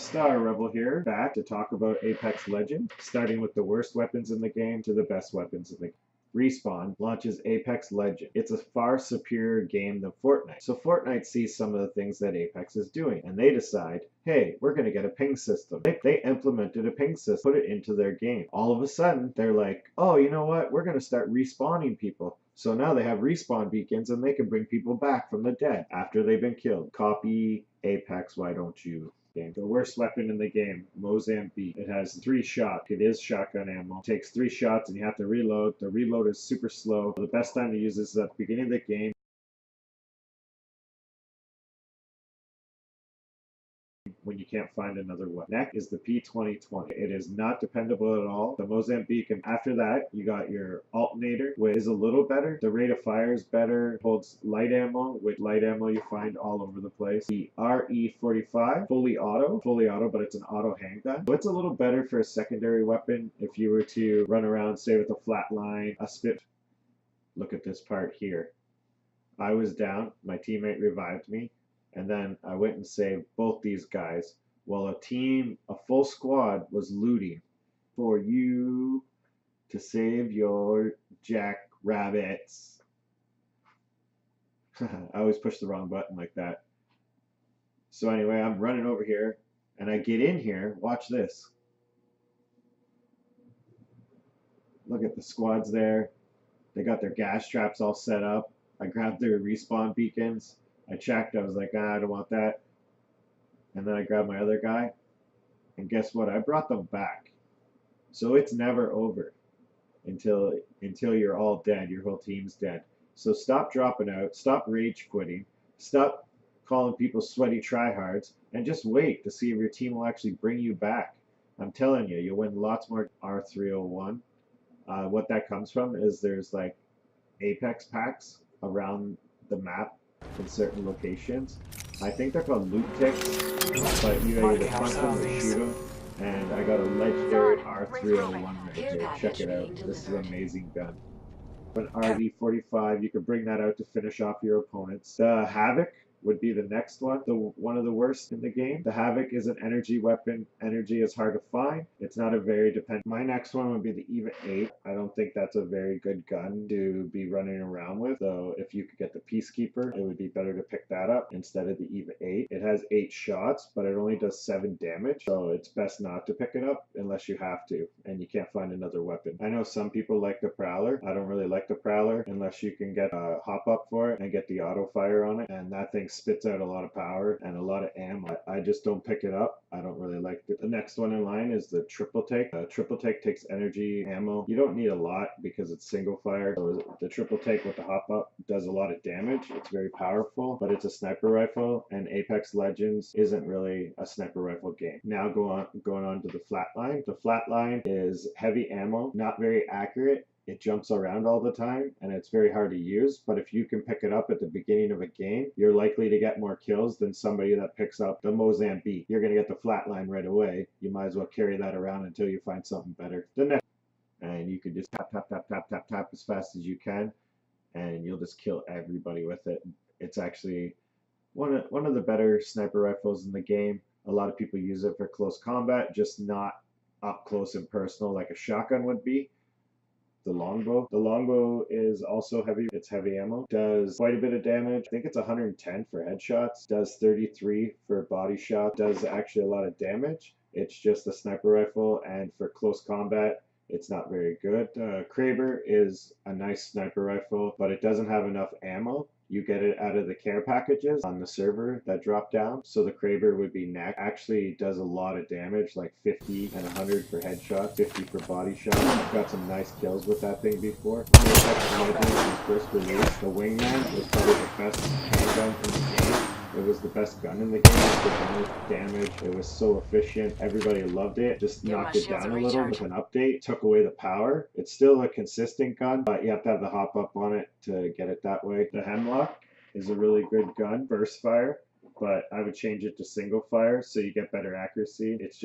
Astar Rebel here, back to talk about Apex Legends, starting with the worst weapons in the game to the best weapons in the game. Respawn launches Apex Legends. It's a far superior game than Fortnite. So Fortnite sees some of the things that Apex is doing, and they decide, hey, we're going to get a ping system. They implemented a ping system, put it into their game. All of a sudden, they're like, oh, you know what? We're going to start respawning people. So now they have respawn beacons, and they can bring people back from the dead after they've been killed. Copy Apex, why don't you? Game. The worst weapon in the game, Mozambique. It has 3 shots. It is shotgun ammo. It takes 3 shots and you have to reload. The reload is super slow. The best time to use this is at the beginning of the game when you can't find another weapon. Next is the P2020. It is not dependable at all. The Mozambique, and after that, you got your alternator, which is a little better. The rate of fire is better. It holds light ammo, which light ammo you find all over the place. The RE45, fully auto, but it's an auto handgun. So it's a little better for a secondary weapon if you were to run around, say with a flatline, a spit. Look at this part here. I was down, my teammate revived me, and then I went and saved both these guys while a full squad was looting for you to save your jackrabbits. I always push the wrong button like that. So anyway, I'm running over here and I get in here. Watch this. Look at the squads there. They got their gas traps all set up. I grabbed their respawn beacons. I checked, I was like, I don't want that. And then I grabbed my other guy, and guess what? I brought them back. So it's never over until you're all dead, your whole team's dead. So stop dropping out, stop rage quitting, stop calling people sweaty tryhards, and just wait to see if your team will actually bring you back. I'm telling you, you'll win lots more R301. What that comes from is there's like Apex packs around the map in certain locations. I think they're called loot ticks, but you either punch them or shoot them. And I got a legendary R301 right here. Check it out. This is an amazing gun. An RD45, you can bring that out to finish off your opponents. The Havoc would be the next one, one of the worst in the game. The Havoc is an energy weapon. Energy is hard to find. It's not a very dependent. My next one would be the EVA 8. I don't think that's a very good gun to be running around with. So if you could get the Peacekeeper, it would be better to pick that up instead of the EVA 8. It has 8 shots, but it only does 7 damage. So it's best not to pick it up unless you have to and you can't find another weapon. I know some people like the Prowler. I don't really like the Prowler unless you can get a hop up for it and get the auto fire on it, and that thing spits out a lot of power and a lot of ammo. I just don't pick it up. I don't really like it. The next one in line is the Triple Take. Triple Take takes energy ammo. You don't need a lot because it's single fire. So the Triple Take with the hop up does a lot of damage. It's very powerful, but it's a sniper rifle, and Apex Legends isn't really a sniper rifle game. Now going on to the Flatline. The Flatline is heavy ammo, not very accurate. It jumps around all the time and it's very hard to use, but if you can pick it up at the beginning of a game, you're likely to get more kills than somebody that picks up the Mozambique. You're going to get the Flatline right away. You might as well carry that around until you find something better. The next, and you can just tap, tap, tap, tap, tap, tap as fast as you can, and you'll just kill everybody with it. It's actually one of the better sniper rifles in the game. A lot of people use it for close combat, just not up close and personal like a shotgun would be. The longbow. The longbow is also heavy. It's heavy ammo. Does quite a bit of damage. I think it's 110 for headshots. Does 33 for body shot. Does actually a lot of damage. It's just a sniper rifle, and for close combat, it's not very good. Kraber is a nice sniper rifle, but it doesn't have enough ammo. You get it out of the care packages on the server that drop down. So the Kraber would be next. Actually does a lot of damage, like 50 and 100 for headshot, 50 for body shot. I've got some nice kills with that thing before. First release, the Wingman was probably the best handgun in the game. It was the best gun in the game. It did the most damage. It was so efficient. Everybody loved it. Just knocked it down a little with an update. Took away the power. It's still a consistent gun, but you have to have the hop up on it to get it that way. The Hemlock is a really good gun. Burst fire, but I would change it to single fire so you get better accuracy. It's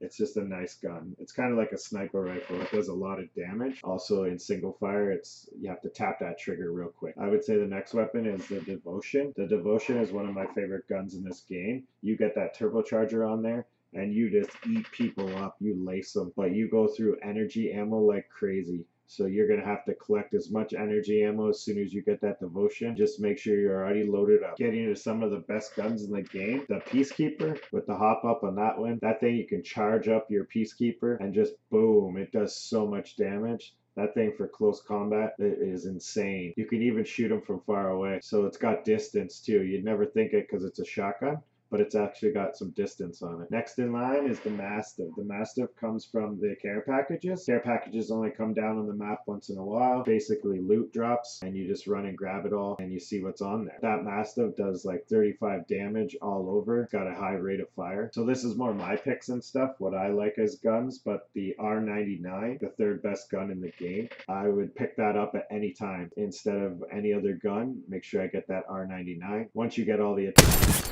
It's just a nice gun. It's kind of like a sniper rifle. It does a lot of damage. Also in single fire, you have to tap that trigger real quick. I would say the next weapon is the Devotion. The Devotion is one of my favorite guns in this game. You get that turbocharger on there, and you just eat people up. You lace them, but you go through energy ammo like crazy. So you're going to have to collect as much energy ammo as soon as you get that Devotion. Just make sure you're already loaded up. Getting into some of the best guns in the game. The Peacekeeper with the hop up on that one. That thing, you can charge up your Peacekeeper and just boom, it does so much damage. That thing for close combat is insane. You can even shoot them from far away. So it's got distance too. You'd never think it because it's a shotgun, but it's actually got some distance on it. Next in line is the Mastiff. The Mastiff comes from the care packages. Care packages only come down on the map once in a while. Basically loot drops, and you just run and grab it all, and you see what's on there. That Mastiff does like 35 damage all over. It's got a high rate of fire. So this is more my picks and stuff, what I like as guns, but the R99, the third best gun in the game, I would pick that up at any time. Instead of any other gun, make sure I get that R99. Once you get all the attacks.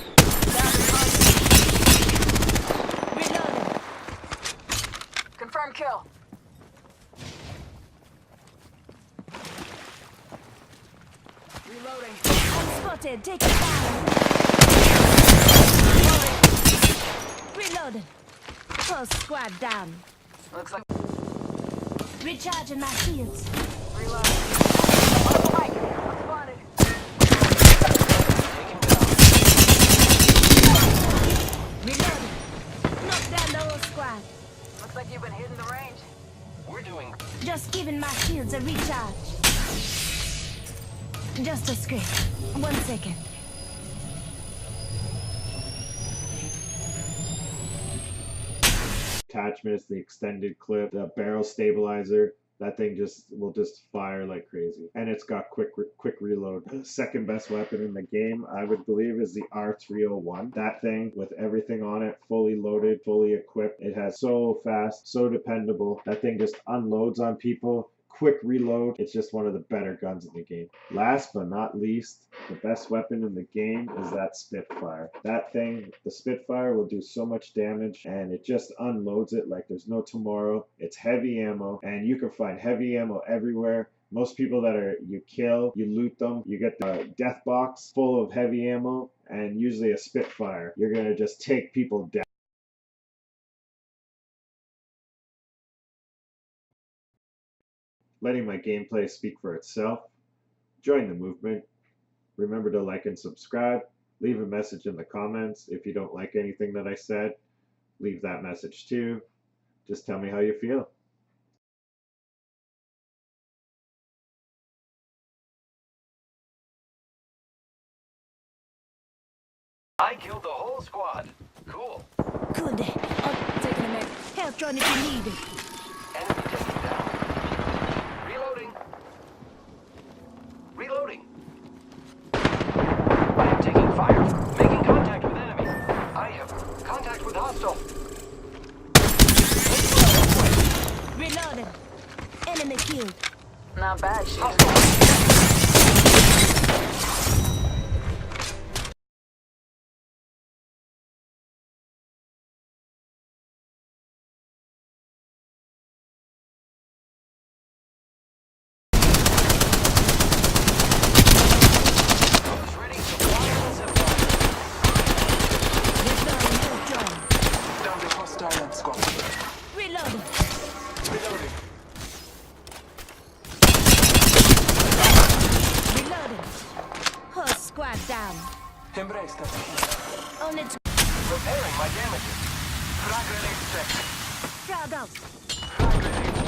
Reloading. Confirm kill. Reloading. Spotted. Take it down. Reloading. Whole squad down. Looks like Recharging my shields. reloading. On the mic. I'm spotted. Reloading. Knock down the whole squad. Looks like you've been hitting the range. We're doing Just giving my shields a recharge. Just a script. 1 second. Attachment is the extended clip, the barrel stabilizer. That thing will just fire like crazy, and it's got quick reload. The second best weapon in the game, I would believe, is the R301. That thing with everything on it, fully loaded, fully equipped. It has so fast, so dependable. That thing just unloads on people. Quick reload. It's just one of the better guns in the game. Last but not least, the best weapon in the game is that Spitfire. That thing, the Spitfire, will do so much damage, and it just unloads it like there's no tomorrow. It's heavy ammo, and you can find heavy ammo everywhere. Most people that you kill, you loot them, you get the death box full of heavy ammo, and usually a Spitfire. You're gonna just take people down. Letting my gameplay speak for itself. Join the movement. Remember to like and subscribe. Leave a message in the comments. If you don't like anything that I said, leave that message too. Just tell me how you feel. I killed the whole squad. Cool. Good. I'll take a minute. Help John if you need it. Enemy taken down. Reloading. Reloading. I am taking fire. Making contact with enemy. I have contact with hostile. Reloading. Enemy killed. Not bad, shit. Hostile. Those ready to fly on the zip line. Reloading. Help John. Down to hostile and squad. Reloading. Reloading. Reloading. Whole squad down. Embrace that. On its Repairing my damages. Frag grenade set. crowd out. Frag grenade